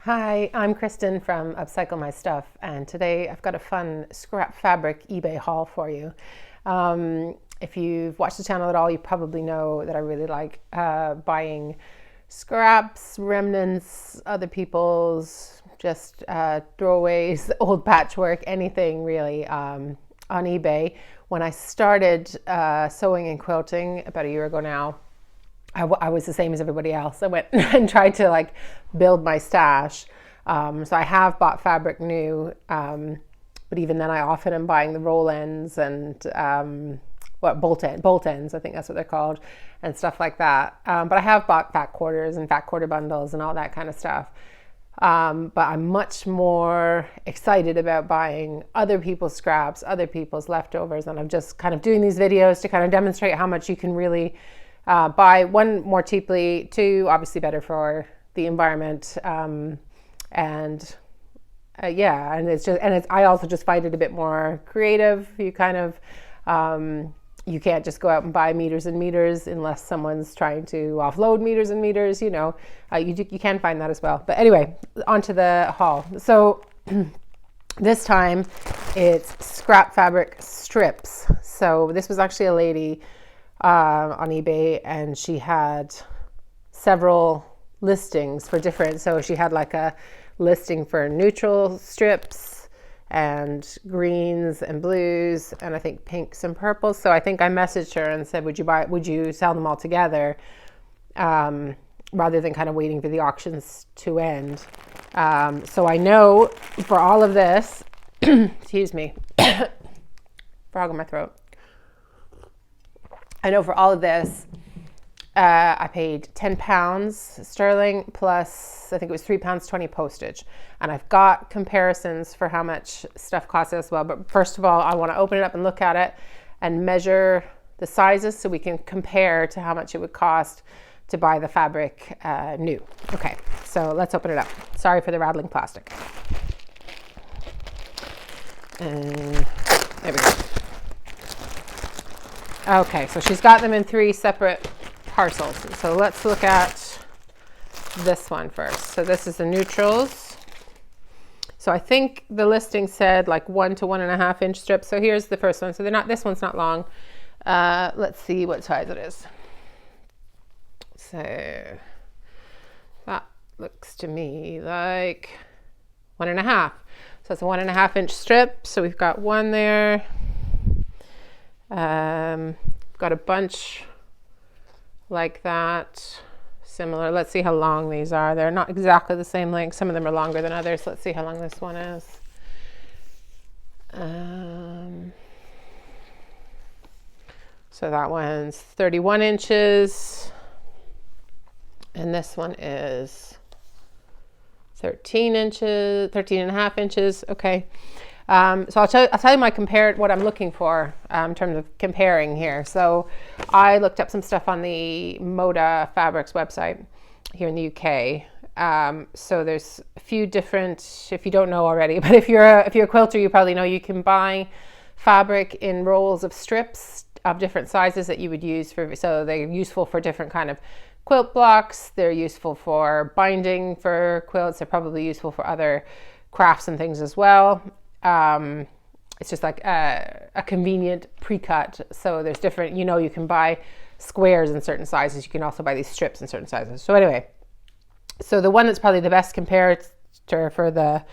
Hi, I'm Kristen from Upcycle My Stuff, and today I've got a fun scrap fabric eBay haul for you. If you've watched the channel at all, you probably know that I really like buying scraps, remnants, other people's, just throwaways, old patchwork, anything really on eBay. When I started sewing and quilting about a year ago now, I was the same as everybody else. I went and tried to build my stash. So I have bought fabric new, but even then I often am buying the roll ends and bolt ends, I think that's what they're called, and stuff like that. But I have bought fat quarters and fat quarter bundles and all that kind of stuff. But I'm much more excited about buying other people's scraps, other people's leftovers, and I'm just kind of doing these videos to kind of demonstrate how much you can really buy, one, more cheaply, two, obviously better for the environment, and I also just find it a bit more creative. You kind of you can't just go out and buy meters and meters unless someone's trying to offload meters and meters. You can find that as well. But anyway, onto the haul. So this time it's scrap fabric strips. So this was actually a lady on eBay, and she had several listings for different, so she had like a listing for neutral strips and greens and blues and I think pinks and purples. So I think I messaged her and said, would you sell them all together, rather than kind of waiting for the auctions to end. So I know for all of this excuse me, frog in my throat. I know for all of this, I paid £10 sterling plus, I think it was £3.20 postage. And I've got comparisons for how much stuff costs as well. But first of all, I want to open it up and look at it and measure the sizes so we can compare to how much it would cost to buy the fabric new. Okay, so let's open it up. Sorry for the rattling plastic. And there we go. Okay, so she's got them in 3 separate parcels. So let's look at this one first. So this is the neutrals. So I think the listing said like 1 to 1.5 inch strips. So here's the first one. So this one's not long. Let's see what size it is. So that looks to me like 1.5. So it's a 1.5 inch strip. So we've got one there. Got a bunch like that, similar. Let's see how long these are. They're not exactly the same length. Some of them are longer than others. Let's see how long this one is. So that one's 31 inches, and this one is 13 and a half inches. Okay. So I'll tell you what I'm looking for in terms of comparing here. So I looked up some stuff on the Moda Fabrics website here in the UK. So there's a few different, if you don't know already, but if you're a quilter, you probably know you can buy fabric in rolls of strips of different sizes that you would use so they're useful for different kind of quilt blocks. They're useful for binding for quilts. They're probably useful for other crafts and things as well. It's just like a convenient pre-cut. So there's different, you can buy squares in certain sizes. You can also buy these strips in certain sizes. So anyway, so the one that's probably the best comparator for the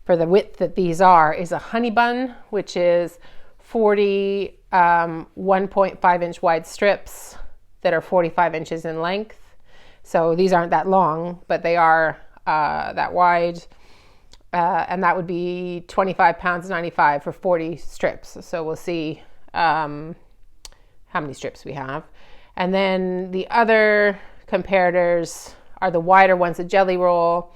width that these are is a Honeybun, which is 40 1.5 inch wide strips that are 45 inches in length. So these aren't that long, but they are that wide. And that would be £25.95 for 40 strips. So we'll see how many strips we have. And then the other comparators are the wider ones, the jelly roll,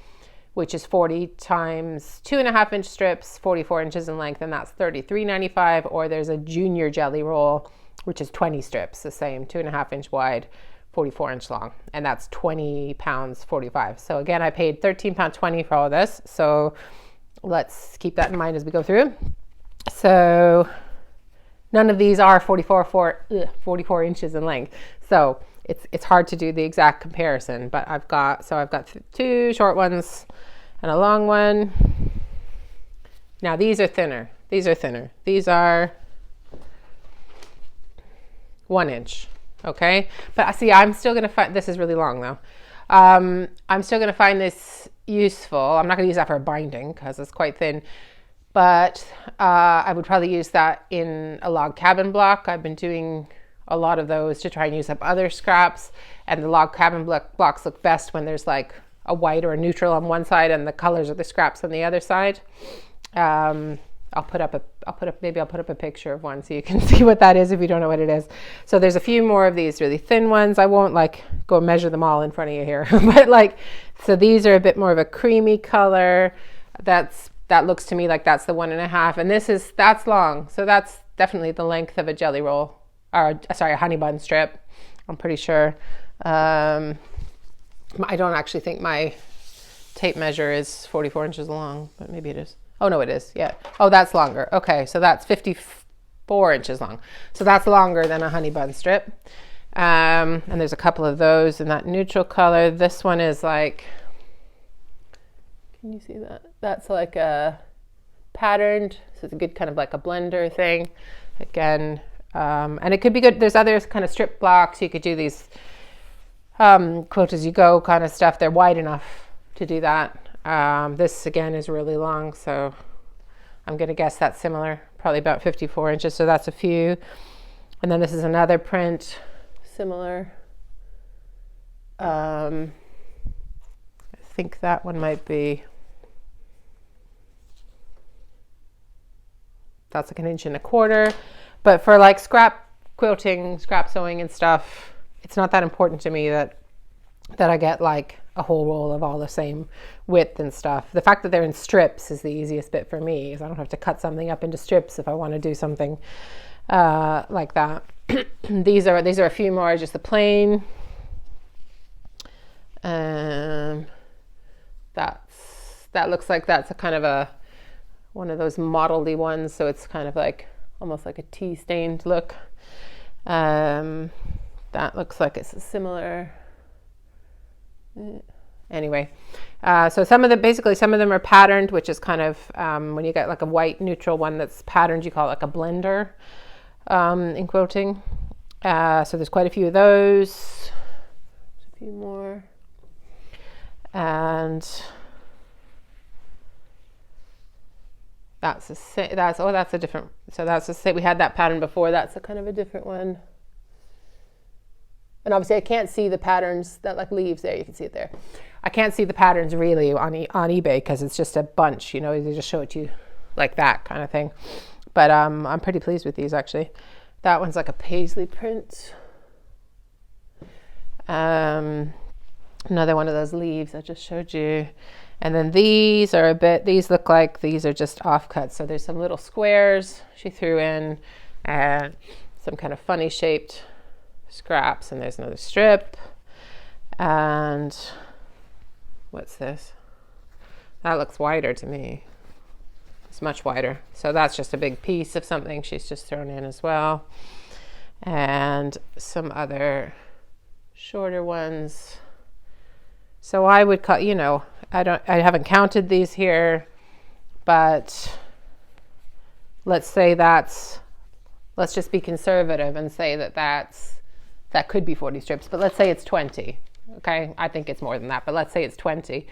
which is 40 times 2.5 inch strips, 44 inches in length, and that's $33.95. Or there's a junior jelly roll, which is 20 strips, the same, 2.5 inch wide, 44 inch long, and that's £20.45. So again, I paid £13.20 for all of this. So let's keep that in mind as we go through. So none of these are 44 inches in length. So it's hard to do the exact comparison, but I've got 2 short ones and a long one. Now these are thinner. These are thinner. These are 1 inch. Okay. But see, I'm still going to find, this is really long though. I'm still going to find this useful. I'm not going to use that for a binding because it's quite thin, but I would probably use that in a log cabin block. I've been doing a lot of those to try and use up other scraps, and the log cabin blocks look best when there's like a white or a neutral on one side and the colors of the scraps on the other side. I'll put up a picture of one so you can see what that is if you don't know what it is. So there's a few more of these really thin ones. I won't like go measure them all in front of you here, but like, so these are a bit more of a creamy color. That looks to me like that's the 1.5, and that's long. So that's definitely the length of a jelly roll, or sorry, a Honeybun strip. I'm pretty sure. I don't actually think my tape measure is 44 inches long, but maybe it is. Oh, no, it is. Yeah. Oh, that's longer. Okay. So that's 54 inches long. So that's longer than a Honeybun strip. And there's a couple of those in that neutral color. This one is like, can you see that? That's like a patterned. So it's a good kind of like a blender thing. Again, and it could be good. There's other kind of strip blocks. You could do these quilt as you go kind of stuff. They're wide enough to do that. This again is really long, so I'm going to guess that's similar, probably about 54 inches. So that's a few. And then this is another print, similar. I think that one might be, that's like 1.25 inches. But for like scrap quilting, scrap sewing and stuff, it's not that important to me that I get like a whole roll of all the same width and stuff. The fact that they're in strips is the easiest bit for me, because I don't have to cut something up into strips if I want to do something like that. These are a few more, just the plain. That looks like that's a kind of one of those model-y ones, so it's kind of like almost like a tea stained look. That looks like it's a similar. Anyway, so some of them are patterned, which is kind of when you get like a white neutral one that's patterned, you call it like a blender in quilting. So there's quite a few of those. There's a few more, and that's a different. So we had that pattern before. That's a kind of a different one. And obviously I can't see the patterns, that like leaves there, you can see it there. I can't see the patterns really on eBay because it's just a bunch, you know, they just show it to you like that kind of thing. But I'm pretty pleased with these actually. That one's like a paisley print. Another one of those leaves I just showed you. And then these look like these are just offcuts. So there's some little squares she threw in and some kind of funny shaped scraps, and there's another strip. And what's this? That looks wider to me. It's much wider. So that's just a big piece of something she's just thrown in as well. And some other shorter ones. So I would cut, you know, I haven't counted these here, but let's just be conservative and say that could be 40 strips, but let's say it's 20. Okay, I think it's more than that, but let's say it's 20.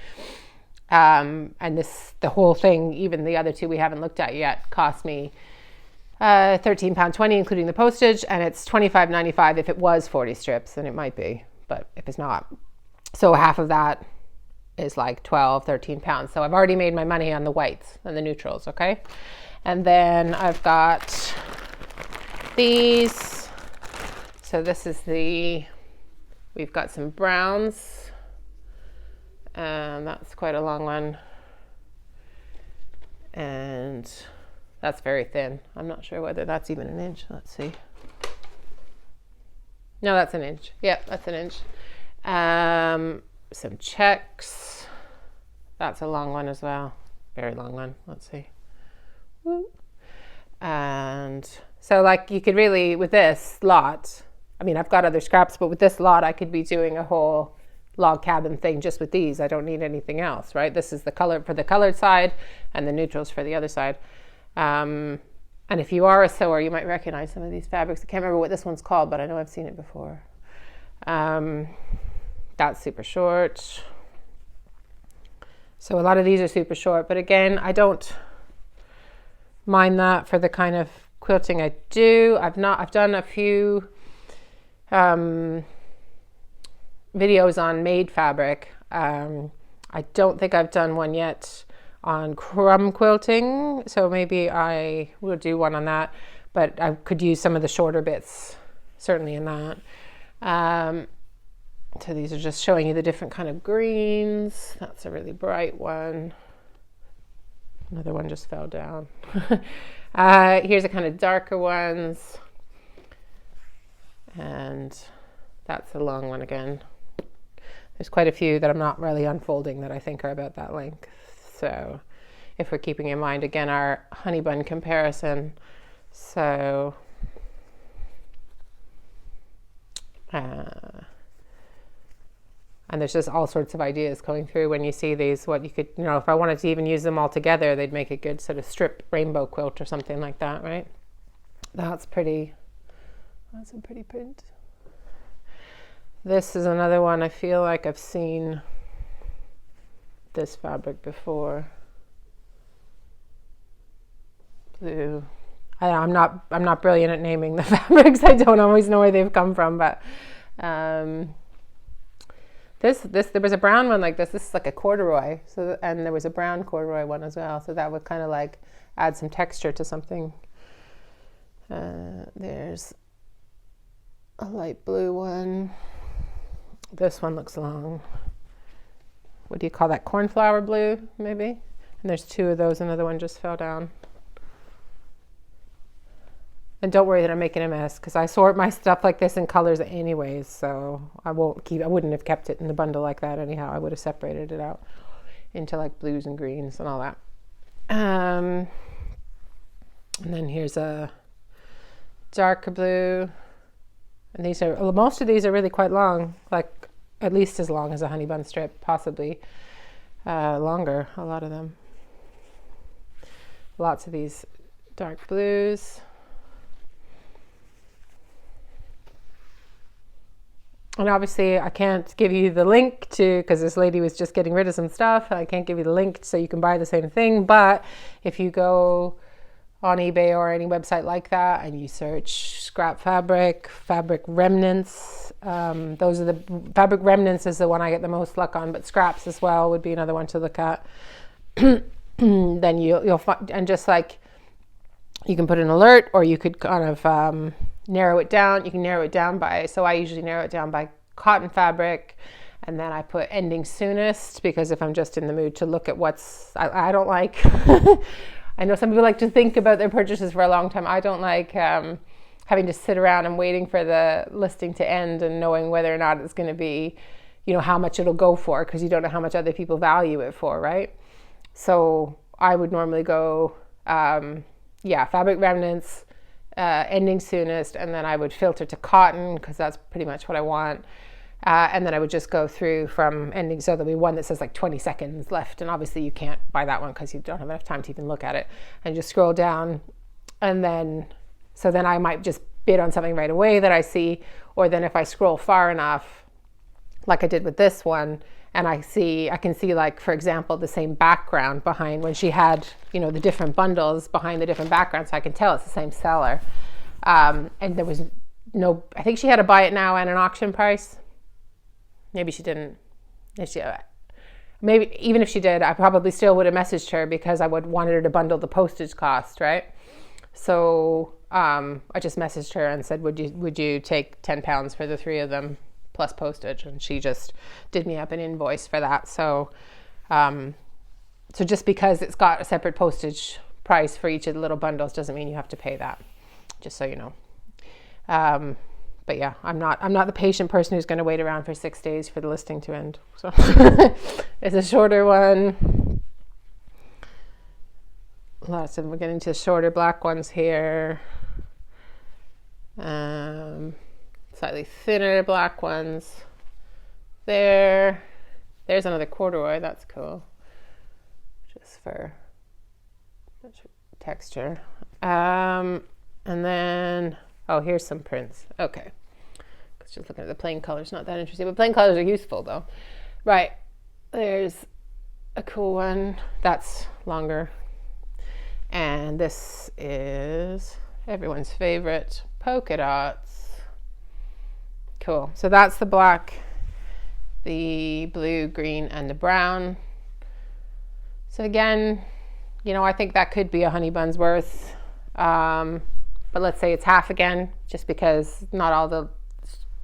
And the whole thing, even the other two we haven't looked at yet, cost me £13.20, including the postage, and it's $25.95 if it was 40 strips, and it might be, but if it's not. So half of that is like 13 pounds. So I've already made my money on the whites and the neutrals, okay? And then I've got these. So this is we've got some browns, and that's quite a long one. And that's very thin. I'm not sure whether that's even an inch. Let's see. No, that's an inch. Yep, that's an inch. Some checks. That's a long one as well. Very long one. Let's see. Woo. And so like you could really, with this lot, I mean, I've got other scraps, but with this lot, I could be doing a whole log cabin thing just with these. I don't need anything else, right? This is the color for the colored side and the neutrals for the other side. And if you are a sewer, you might recognize some of these fabrics. I can't remember what this one's called, but I know I've seen it before. That's super short. So a lot of these are super short, but again, I don't mind that for the kind of quilting I do. I've done a few videos on made fabric. I don't think I've done one yet on crumb quilting, so maybe I will do one on that, but I could use some of the shorter bits certainly in that. So these are just showing you the different kind of greens. That's a really bright one. Another one just fell down. Here's a kind of darker ones, and that's a long one again. There's quite a few that I'm not really unfolding that I think are about that length. So if we're keeping in mind, again, our Honeybun comparison. So and there's just all sorts of ideas going through when you see these, what you could, you know, if I wanted to even use them all together, they'd make a good sort of strip rainbow quilt or something like that, right? That's pretty, that's a pretty print. This is another one. I feel like I've seen this fabric before. Blue. I'm not brilliant at naming the fabrics. I don't always know where they've come from, but this there was a brown one like this. This is like a corduroy. So, and there was a brown corduroy one as well. So that would kind of like add some texture to something. There's a light blue one. This one looks long. What do you call that? Cornflower blue, maybe? And there's two of those. Another one just fell down. And don't worry that I'm making a mess, because I sort my stuff like this in colors anyways, so I wouldn't have kept it in the bundle like that anyhow. I would have separated it out into like blues and greens and all that. And then here's a darker blue. And these are, most of these are really quite long, like at least as long as a Honeybun strip, possibly longer, a lot of them. Lots of these dark blues. And obviously I can't give you the link to, because this lady was just getting rid of some stuff. I can't give you the link so you can buy the same thing. But if you go on eBay or any website like that and you search scrap fabric, fabric remnants, those are the fabric remnants is the one I get the most luck on, but scraps as well would be another one to look at. Then you'll find, and just like you can put an alert, or you could kind of narrow it down. You can narrow it down by, so I usually narrow it down by cotton fabric, and then I put ending soonest, because if I'm just in the mood to look at what's, I don't like, I know some people like to think about their purchases for a long time. I don't like having to sit around and waiting for the listing to end and knowing whether or not it's going to be, you know, how much it'll go for, because you don't know how much other people value it for, right? So I would normally go, fabric remnants, ending soonest, and then I would filter to cotton, because that's pretty much what I want. And then I would just go through from ending, so there'll be one that says like 20 seconds left, and obviously you can't buy that one because you don't have enough time to even look at it, and just scroll down. And then, so then I might just bid on something right away that I see, or then if I scroll far enough, like I did with this one, and I can see, like, for example, the same background behind when she had, you know, the different bundles behind the different backgrounds, so I can tell it's the same seller. And there was no, I think she had a buy it now and an auction price. Maybe she didn't. Maybe even if she did, I probably still would have messaged her, because I would wanted her to bundle the postage cost, right? So I just messaged her and said, would you take £10 for the three of them plus postage? And she just did me up an invoice for that. So so just because it's got a separate postage price for each of the little bundles doesn't mean you have to pay that, just so you know. But yeah, I'm not the patient person who's going to wait around for 6 days for the listing to end. So it's a shorter one. Lots of them. We're getting to shorter black ones here. Slightly thinner black ones. there. There's another corduroy, that's cool. Just for texture. And then, oh, here's some prints. Okay. Just looking at the plain colors, not that interesting, but plain colors are useful though. Right, there's a cool one that's longer. And this is everyone's favorite, polka dots. Cool. So that's the black, the blue, green, and the brown. So again, you know, I think that could be a Honeybun's worth. But let's say it's half again, just because not all the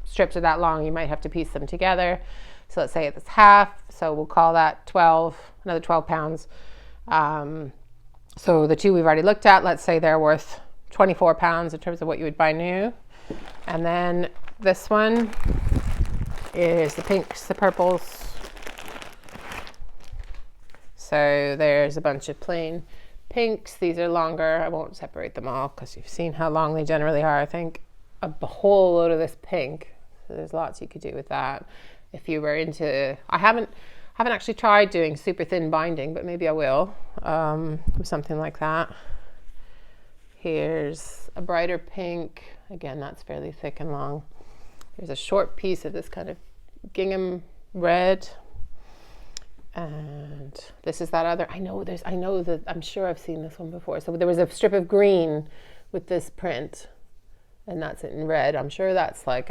strips are that long. You might have to piece them together. So let's say it's half. So we'll call that 12, another 12 pounds. So the two we've already looked at, let's say they're worth 24 pounds in terms of what you would buy new. And then this one is the pinks, the purples. So there's a bunch of plain pinks. These are longer. I won't separate them all because you've seen how long they generally are. I think a whole load of this pink. So there's lots you could do with that. If you were into, I haven't actually tried doing super thin binding, but maybe I will with something like that. Here's a brighter pink. Again, that's fairly thick and long. There's a short piece of this kind of gingham red. And this is that other, I'm sure I've seen this one before. So there was a strip of green with this print, and that's in red. I'm sure that's like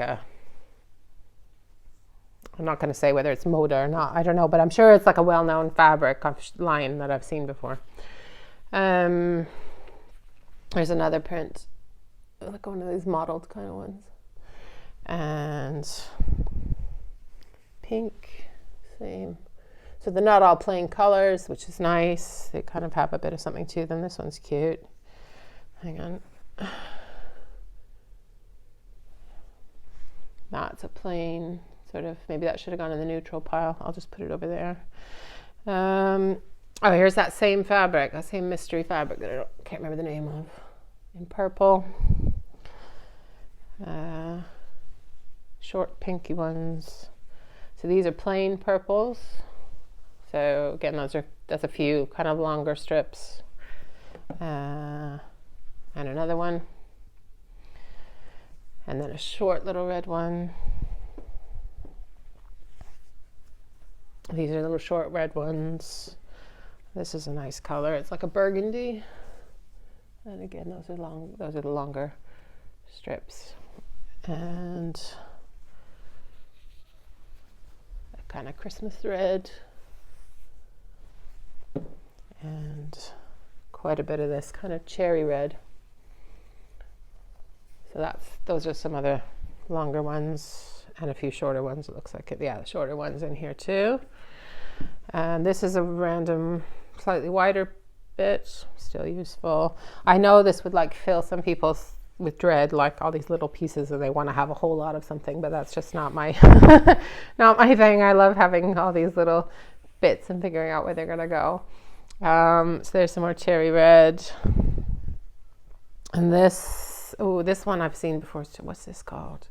I'm not going to say whether it's Moda or not. I don't know, but I'm sure it's like a well-known fabric line that I've seen before. There's another print, like one of these modeled kind of ones. And pink, same. So they're not all plain colors, which is nice. They kind of have a bit of something to them. This one's cute. Hang on. That's a plain sort of, maybe that should have gone in the neutral pile. I'll just put it over there. Oh, here's that same fabric, that same mystery fabric that I can't remember the name of, in purple. Short pinky ones. So these are plain purples. So again, that's a few kind of longer strips. And another one. And then a short little red one. These are little short red ones. This is a nice color. It's like a burgundy. And again, those are the longer strips. And a kind of Christmas red. And quite a bit of this kind of cherry red. So those are some other longer ones and a few shorter ones. It looks like it. Yeah, the shorter ones in here too. And this is a random, slightly wider bit, still useful. I know this would like fill some people with dread, like all these little pieces, and they want to have a whole lot of something, but that's just not my not my thing. I love having all these little bits and figuring out where they're gonna go. So there's some more cherry red. And this one I've seen before. What's this called?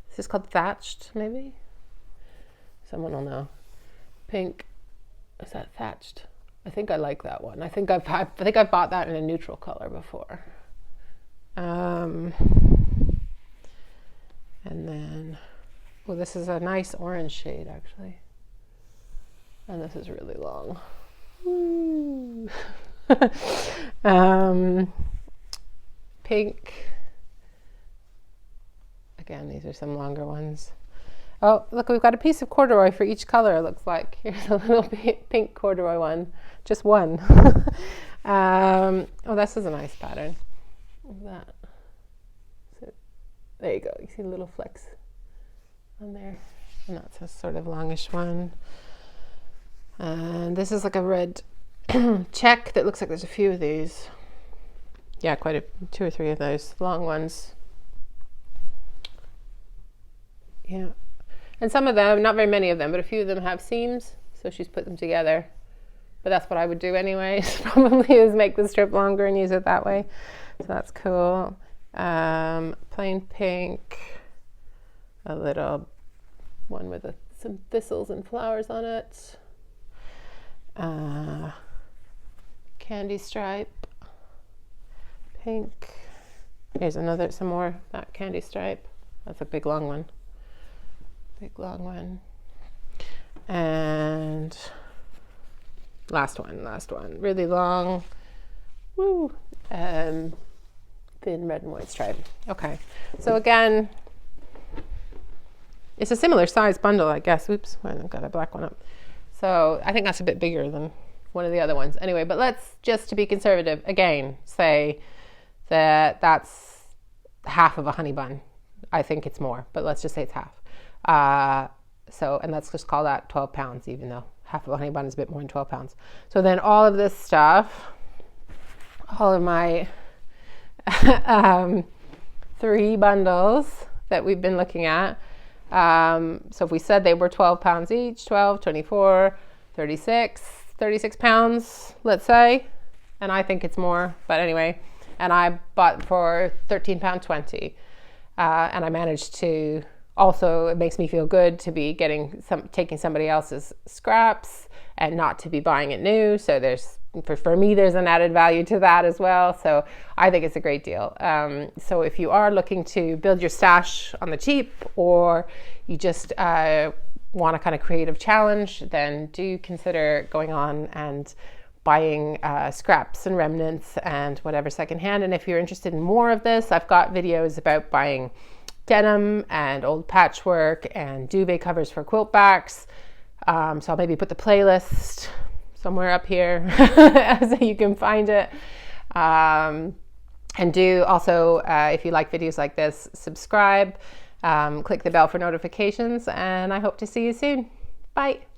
Is this called Thatched, maybe? Someone will know. Pink. Is that Thatched? I think I like that one. I think I've bought that in a neutral color before. And then, this is a nice orange shade actually. And this is really long. Woo. Pink. Again, these are some longer ones. Oh, look, we've got a piece of corduroy for each color, it looks like. Here's a little pink corduroy one. Just one. This is a nice pattern. That. So, there you go. You see the little flecks on there. And that's a sort of longish one. And this is like a red check that looks like there's a few of these. Yeah, two or three of those long ones. Yeah. And some of them, not very many of them, but a few of them have seams. So she's put them together. But that's what I would do anyway, probably is make the strip longer and use it that way. So that's cool. Plain pink. A little one with a some thistles and flowers on it. Candy stripe, pink. Here's some more that candy stripe. That's a big long one. Big long one. And last one, really long. Woo. Thin red and white stripe. Okay, so again, it's a similar size bundle, I guess. Oops, I've got a black one up. So I think that's a bit bigger than one of the other ones. Anyway, but let's just, to be conservative, again, say that that's half of a honey bun. I think it's more, but let's just say it's half. And let's just call that 12 pounds, even though half of a honey bun is a bit more than 12 pounds. So then all of this stuff, all of my 3 bundles that we've been looking at. So if we said they were 12 pounds each, 12, 24, 36 pounds, let's say. And I think it's more, but anyway. And I bought for £13.20. And I managed to, also, it makes me feel good to be taking somebody else's scraps and not to be buying it new. So for me, there's an added value to that as well. So I think it's a great deal. So if you are looking to build your stash on the cheap, or you just want a kind of creative challenge, then do consider going on and buying scraps and remnants and whatever secondhand. And if you're interested in more of this, I've got videos about buying denim and old patchwork and duvet covers for quilt backs. So I'll maybe put the playlist somewhere up here so you can find it. And do also, if you like videos like this, subscribe, click the bell for notifications, and I hope to see you soon. Bye.